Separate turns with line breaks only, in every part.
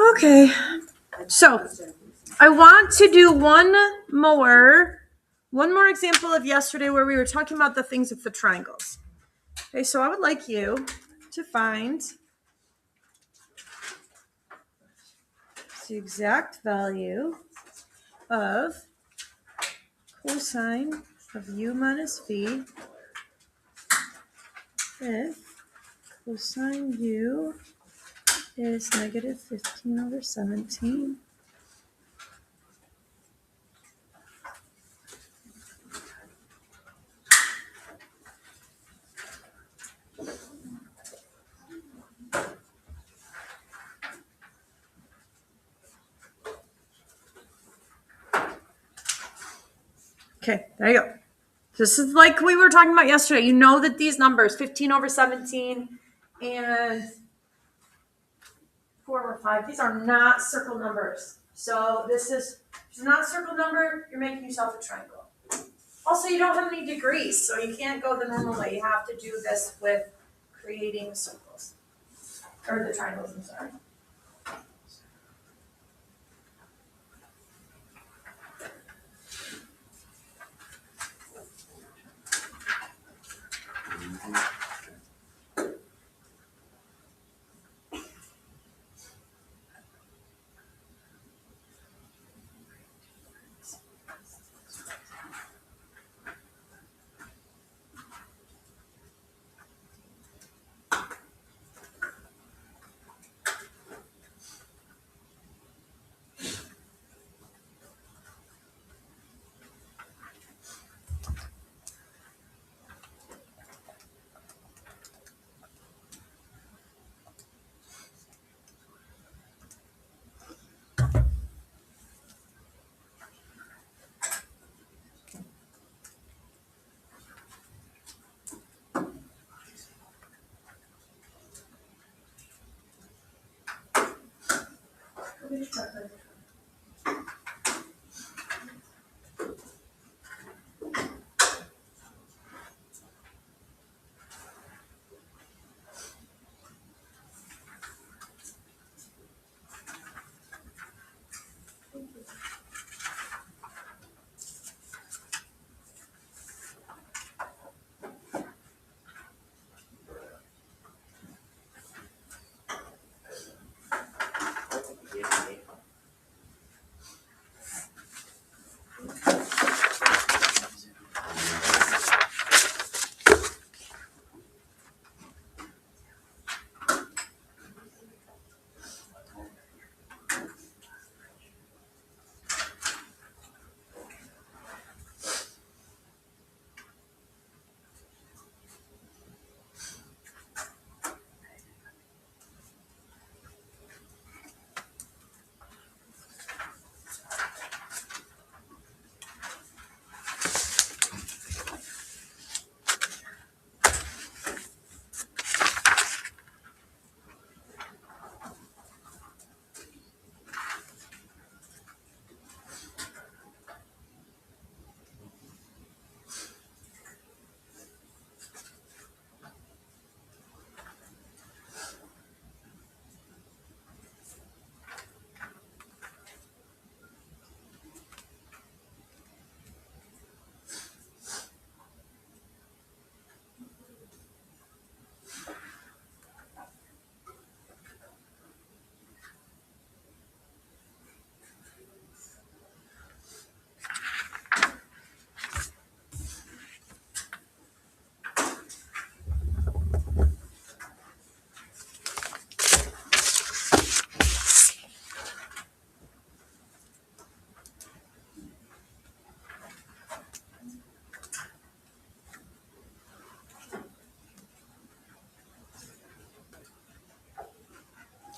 Okay, so I want to do one more example of yesterday where we were talking about the things with the triangles. Okay, so I would like you to find the exact value of cosine of u minus v if cosine u is negative 15/17. Okay, there you go. This is like we were talking about yesterday. You know that these numbers, 15/17 and 4/5, these are not circle numbers. So this is not a circle number, you're making yourself a triangle. Also, you don't have any degrees, so you can't go the normal way. You have to do this with creating circles. Or the triangles, I'm sorry.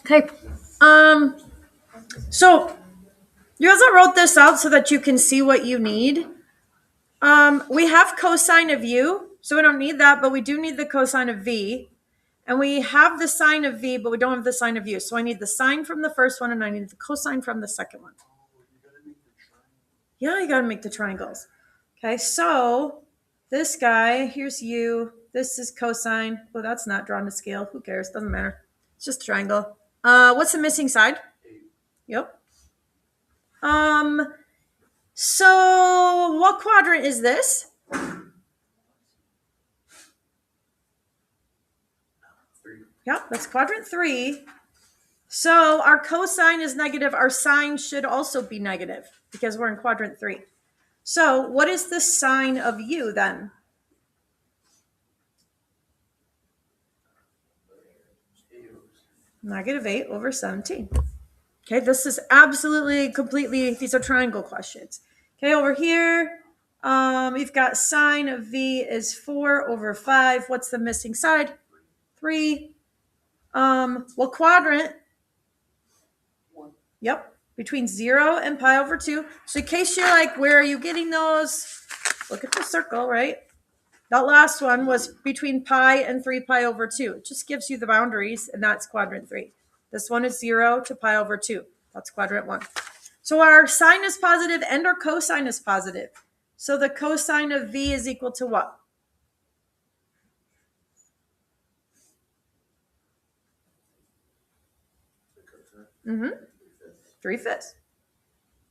Okay. So you guys wrote this out so that you can see what you need. We have cosine of u, so we don't need that, but we do need the cosine of v. And we have the sine of v, but we don't have the sine of u. So I need the sine from the first one, and I need the cosine from the second one. Yeah, you got to make the triangles. Okay, so this guy, here's u. This is cosine. Well, that's not drawn to scale. Who cares? Doesn't matter. It's just a triangle. What's the missing side? Yep. So what quadrant is this? Yep, that's quadrant 3. So our cosine is negative. Our sine should also be negative because we're in quadrant 3. So what is the sine of u then? Negative 8 over 17. Okay, this is absolutely, completely, these are triangle questions. Okay, over here, we've got sine of v is 4 over 5. What's the missing side? 3. What quadrant? 1. Yep, between 0 and pi over 2. So in case you're like, where are you getting those? Look at the circle, right? That last one was between pi and 3 pi over 2. It just gives you the boundaries, and that's quadrant 3. This one is 0 to pi over 2. That's quadrant 1. So our sine is positive and our cosine is positive. So the cosine of v is equal to what? Mm-hmm. 3/5.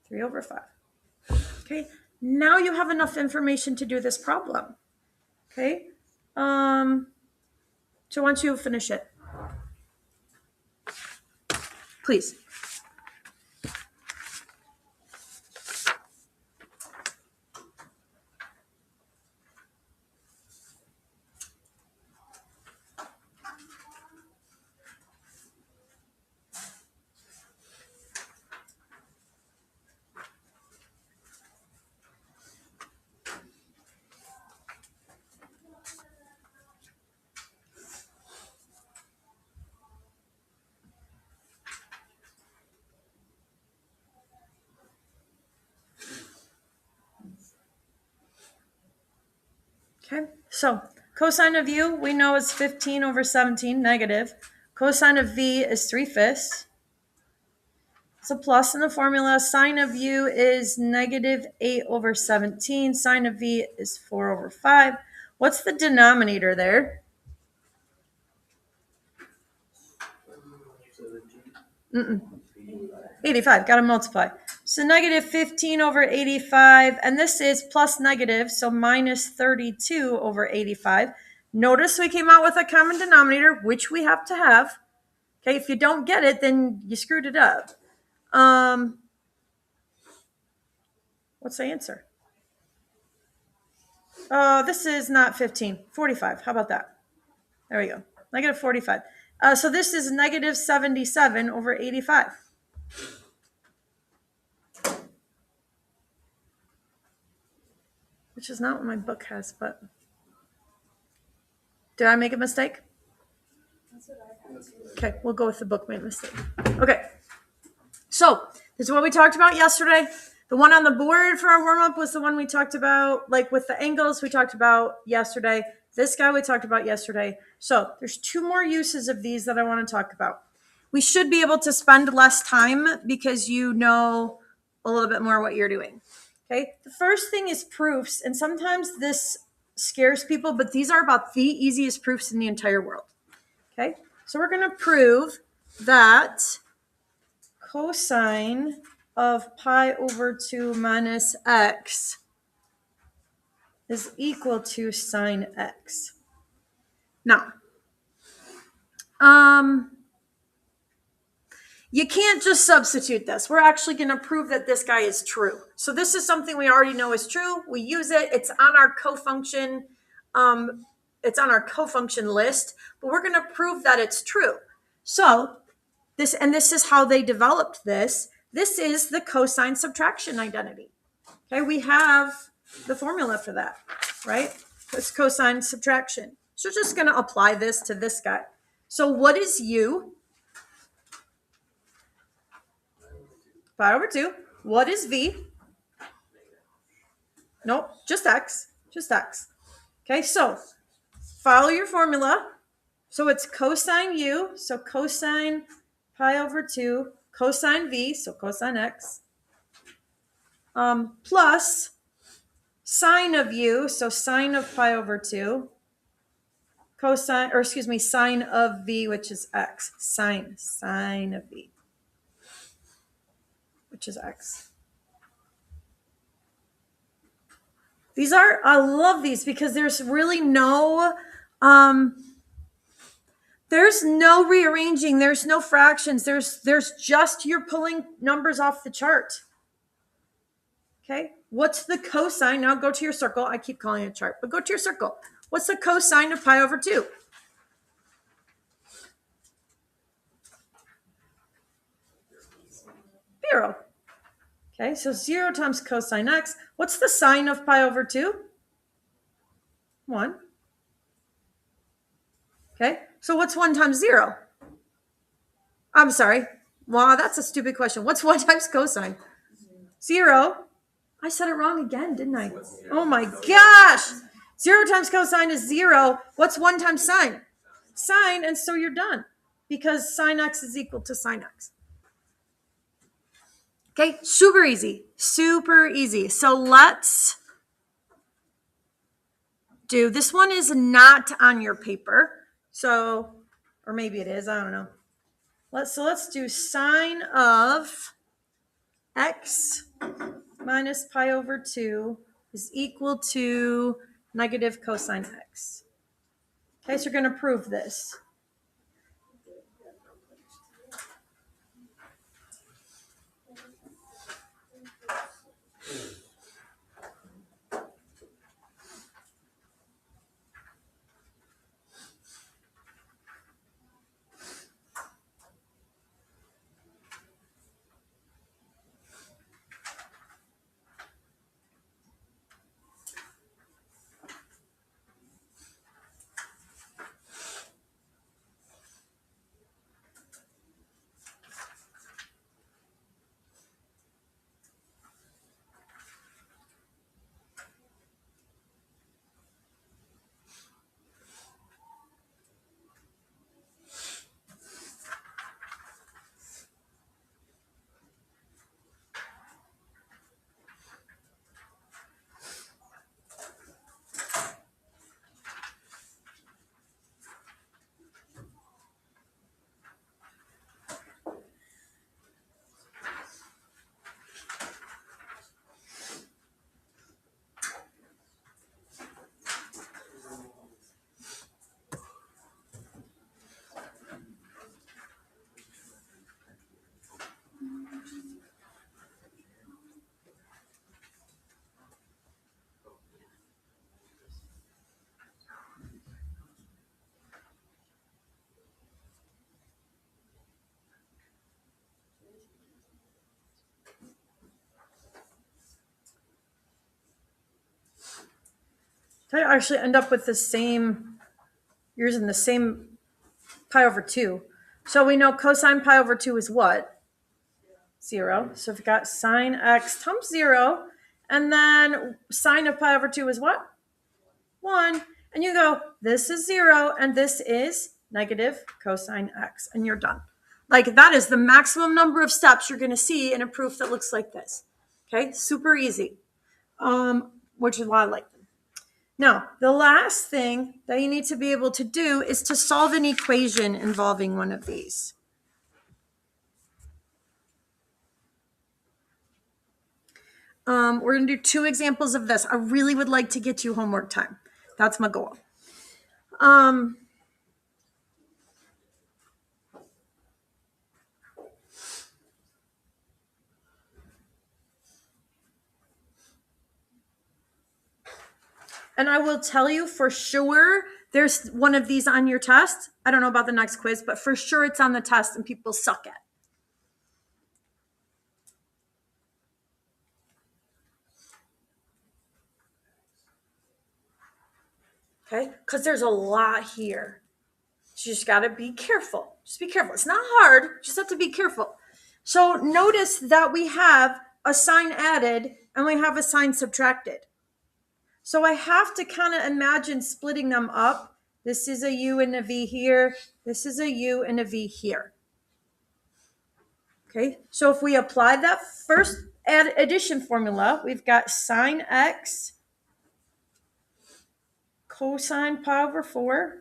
3 over 5. Okay. Now you have enough information to do this problem. Okay. So once you finish it, please. Okay, so cosine of u, we know is 15 over 17, negative. Cosine of v is 3/5. It's a plus in the formula. Sine of u is negative 8 over 17. Sine of v is 4 over 5. What's the denominator there? 85, got to multiply. So negative 15 over 85, and this is plus negative, so minus 32 over 85. Notice we came out with a common denominator, which we have to have. Okay, if you don't get it, then you screwed it up. What's the answer? This is not 15, 45. How about that? There we go. Negative 45. So this is negative 77 over 85. Which is not what my book has, but did I make a mistake? Okay, we'll go with the book made mistake. Okay, so this is what we talked about yesterday. The one on the board for our warm-up was the one we talked about, like with the angles we talked about yesterday. This guy we talked about yesterday. So there's 2 more uses of these that I want to talk about. We should be able to spend less time because you know a little bit more what you're doing. Okay, the first thing is proofs, and sometimes this scares people, but these are about the easiest proofs in the entire world. Okay, so we're going to prove that cosine of pi over 2 minus x is equal to sine x. Now, you can't just substitute this. We're actually going to prove that this guy is true. So this is something we already know is true. We use it. It's on our cofunction. It's on our cofunction list, but we're going to prove that it's true. So this is how they developed this. This is the cosine subtraction identity. Okay, we have the formula for that, right? It's cosine subtraction. So we're just going to apply this to this guy. So what is u? Pi over 2. What is v? Nope, just x. Just x. Okay, so follow your formula. So it's cosine u, so cosine pi over 2, cosine v, so cosine x, plus sine of u, so sine of pi over 2, sine of v, which is x. Sine of v, which is x. I love these because there's really there's no rearranging, there's no fractions, there's just you're pulling numbers off the chart. Okay, what's the cosine? Now go to your circle. I keep calling it a chart, but go to your circle. What's the cosine of pi over 2? Zero. Okay, so 0 times cosine x. What's the sine of pi over 2? 1. Okay, so what's 1 times 0? I'm sorry. Wow, that's a stupid question. What's 1 times cosine? 0. I said it wrong again, didn't I? Oh my gosh. 0 times cosine is 0. What's 1 times sine? Sine, and so you're done. Because sine x is equal to sine x. Okay, super easy. Super easy. So let's do, this one is not on your paper. So, or maybe it is, I don't know. Let's do sine of x minus pi over 2 is equal to negative cosine x. Okay, so you're going to prove this. I actually end up with the same, using the same pi over 2. So we know cosine pi over 2 is what? 0. So if we got sine x times 0, and then sine of pi over 2 is what? 1. And you go, this is 0, and this is negative cosine x, and you're done. Like, that is the maximum number of steps you're going to see in a proof that looks like this. Okay, super easy, which is why I like them. Now, the last thing that you need to be able to do is to solve an equation involving one of these. We're going to do 2 examples of this. I really would like to get you homework time. That's my goal. And I will tell you for sure, there's one of these on your test. I don't know about the next quiz, but for sure it's on the test and people suck at. Okay, because there's a lot here. So you just got to be careful. Just be careful. It's not hard. Just have to be careful. So notice that we have a sign added and we have a sign subtracted. So I have to kind of imagine splitting them up. This is a U and a V here. This is a U and a V here. Okay, so if we apply that first addition formula, we've got sine x cosine pi over 4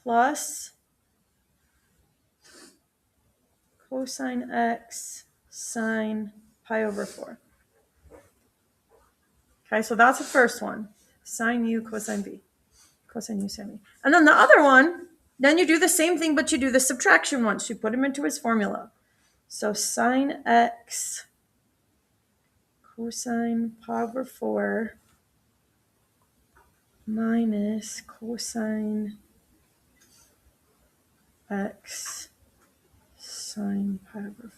plus cosine x sine pi over 4. Okay, so that's the first one. Sine u cosine v. Cosine u sine v. And then the other one, then you do the same thing, but you do the subtraction once. You put him into his formula. So sine x cosine pi over 4 minus cosine x sine pi over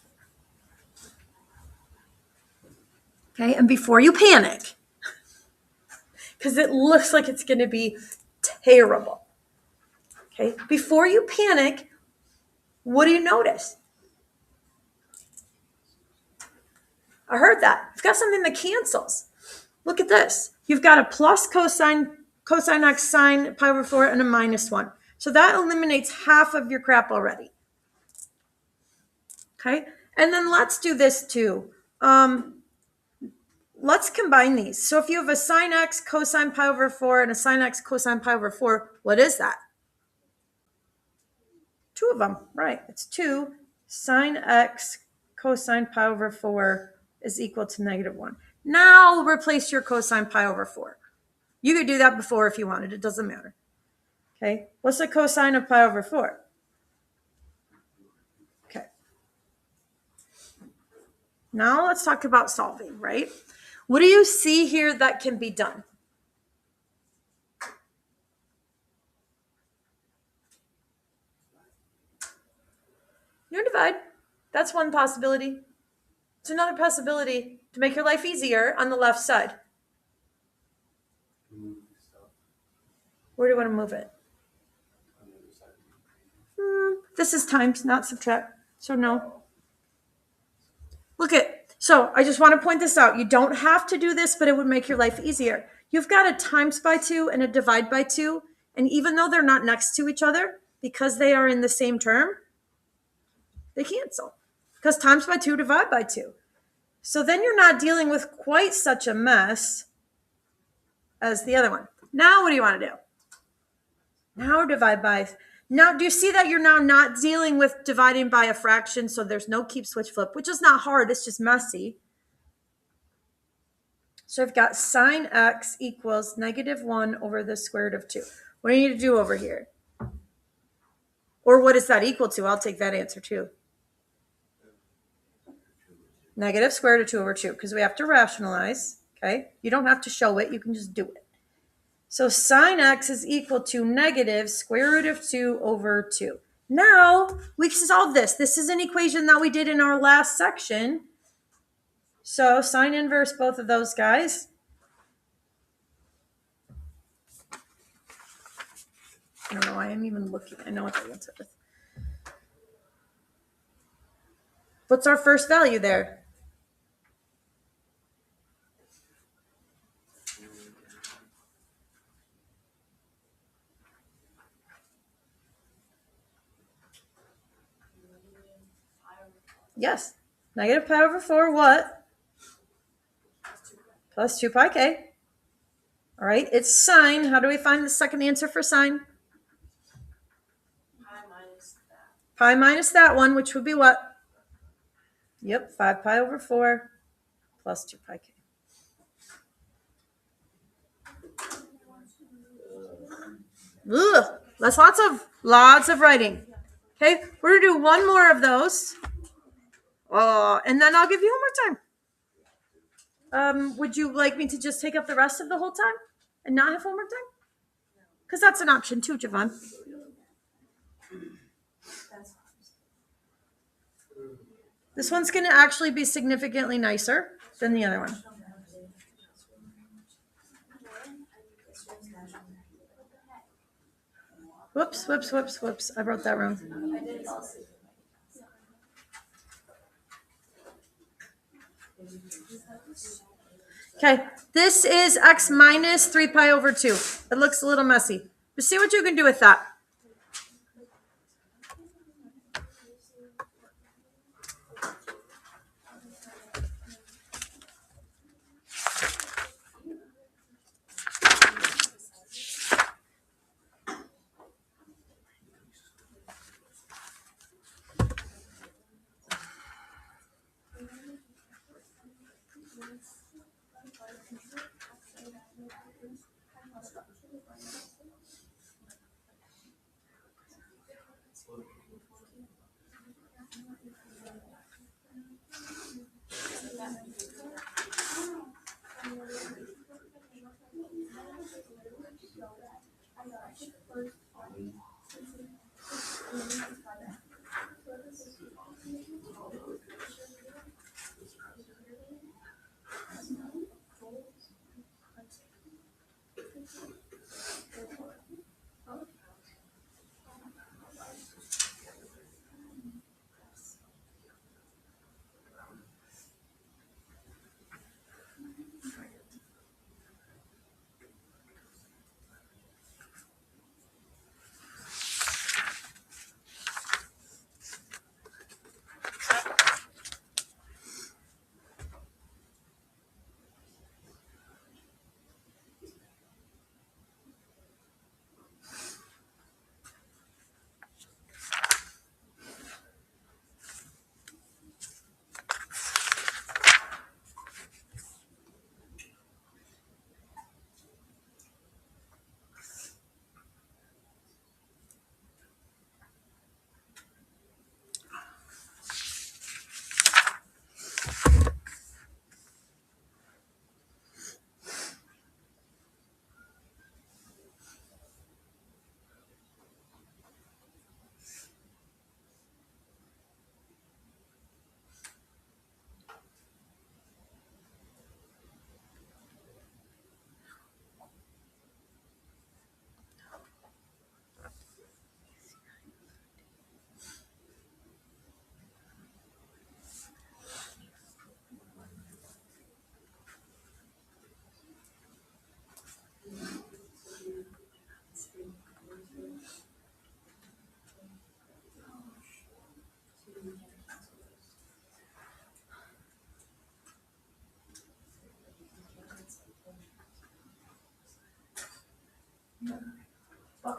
4. Okay, and before you panic, because it looks like it's going to be terrible. Okay, before you panic, what do you notice? I heard that. You've got something that cancels. Look at this. You've got a plus cosine x sine pi over 4 and a minus 1. So that eliminates half of your crap already. Okay, and then let's do this too. Let's combine these. So if you have a sine x cosine pi over 4 and a sine x cosine pi over 4, what is that? Two of them, right? It's 2 sine x cosine pi over 4 is equal to negative 1. Now replace your cosine pi over 4. You could do that before if you wanted. It doesn't matter. Okay, what's the cosine of pi over 4? Okay. Now let's talk about solving, right? What do you see here that can be done? You divide. That's one possibility. It's another possibility to make your life easier on the left side. Where do you want to move it? This is times, not subtract. So no. Look at, so I just want to point this out. You don't have to do this, but it would make your life easier. You've got a times by 2 and a divide by 2. And even though they're not next to each other, because they are in the same term, they cancel. Because times by 2 divide by 2. So then you're not dealing with quite such a mess as the other one. Now what do you want to do? Now divide by. Now do you see that you're now not dealing with dividing by a fraction, so there's no keep switch flip, which is not hard, it's just messy. So I've got sine x equals negative 1 over the square root of 2. What do you need to do over here? Or what is that equal to? I'll take that answer too. Negative square root of 2 over 2, because we have to rationalize, okay? You don't have to show it, you can just do it. So sine x is equal to negative square root of 2 over 2. Now we can solve this. This is an equation that we did in our last section. So sine inverse both of those guys. I don't know why I'm even looking. I know what the answer is. What's our first value there? Yes. Negative pi over 4, what? Plus 2 pi k. All right, it's sine. How do we find the second answer for sine? Pi minus that one, which would be what? Yep, 5 pi over 4 plus 2 pi k. Ugh, that's lots of writing. Okay, we're gonna do one more of those. And then I'll give you one more time. Would you like me to just take up the rest of the whole time and not have homework time? Because that's an option too, Javon. This one's going to actually be significantly nicer than the other one. Whoops. I wrote that wrong. Okay, this is x minus 3 pi over 2. It looks a little messy, but see what you can do with that.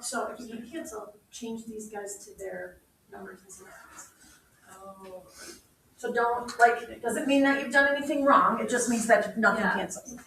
So if you cancel, change these guys to their numbers and see what happens.
Oh.
So don't, like, it doesn't mean that you've done anything wrong, it just means that nothing
Yeah.
canceled.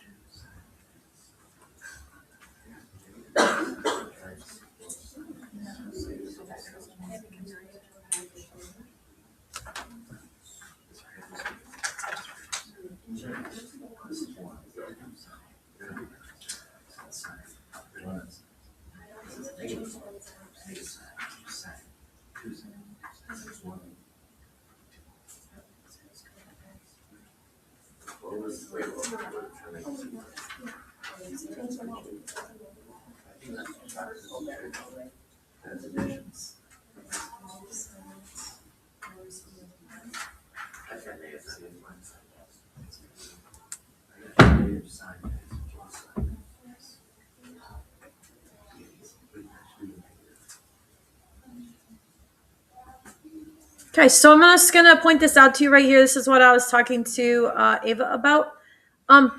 Okay, so I'm just gonna point this out to you right here. This is what I was talking to Ava about.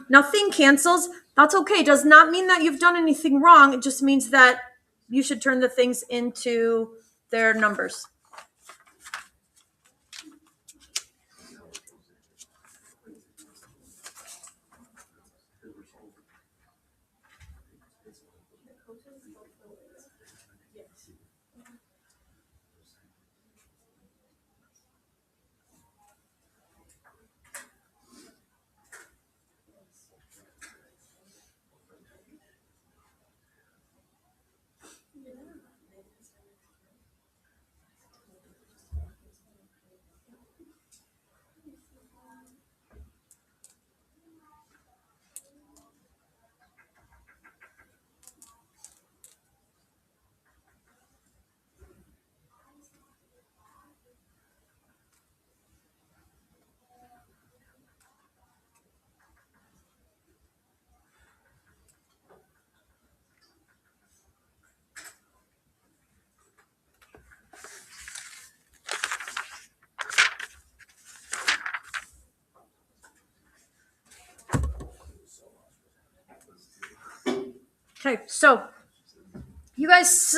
Nothing cancels. That's okay. Does not mean that you've done anything wrong. It just means that you should turn the things into their numbers. Okay, so you guys,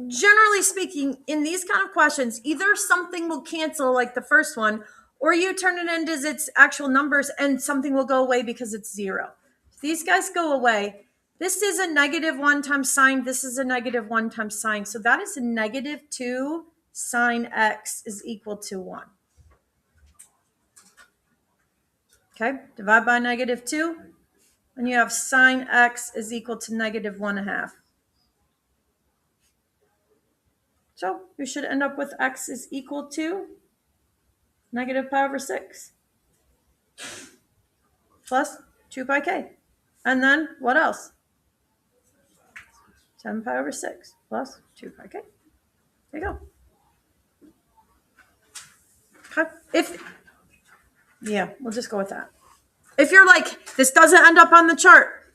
generally speaking, in these kind of questions, either something will cancel like the first one, or you turn it into its actual numbers and something will go away because it's zero. These guys go away. This is a negative 1 times sign. This is a negative 1 times sign. So that is a negative 2 sine x is equal to 1. Okay, divide by -2, and you have sine x is equal to -1/2. So you should end up with x is equal to -pi/6 plus 2 pi k. And then what else? 7 pi/6 plus 2 pi k. There you go. Okay. Yeah, we'll just go with that. If you're like, this doesn't end up on the chart,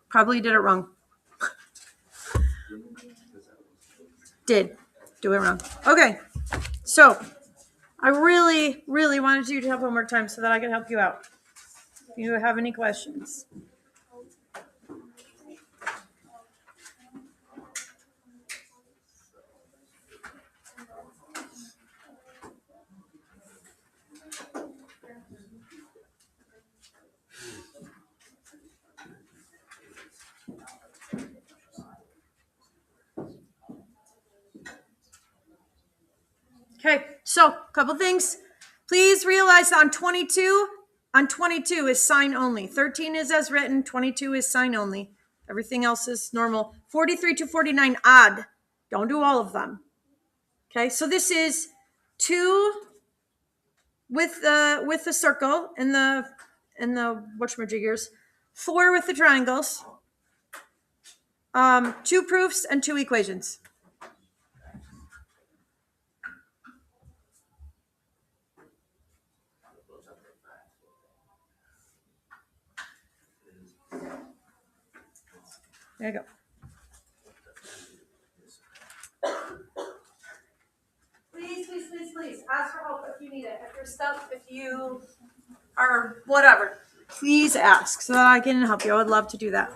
probably did it wrong. Did do it wrong. Okay, so I really, really wanted you to have homework time so that I could help you out. If you have any questions. Okay, so a couple things. Please realize on 22 is sign only. 13 is as written, 22 is sign only. Everything else is normal. 43 to 49 odd. Don't do all of them. Okay, so this is 2 with the circle and the whatchamajiggers, 4 with the triangles, 2 proofs and 2 equations. There you go. Please ask for help if you need it. If you're stuck, if you are whatever, please ask so that I can help you. I would love to do that.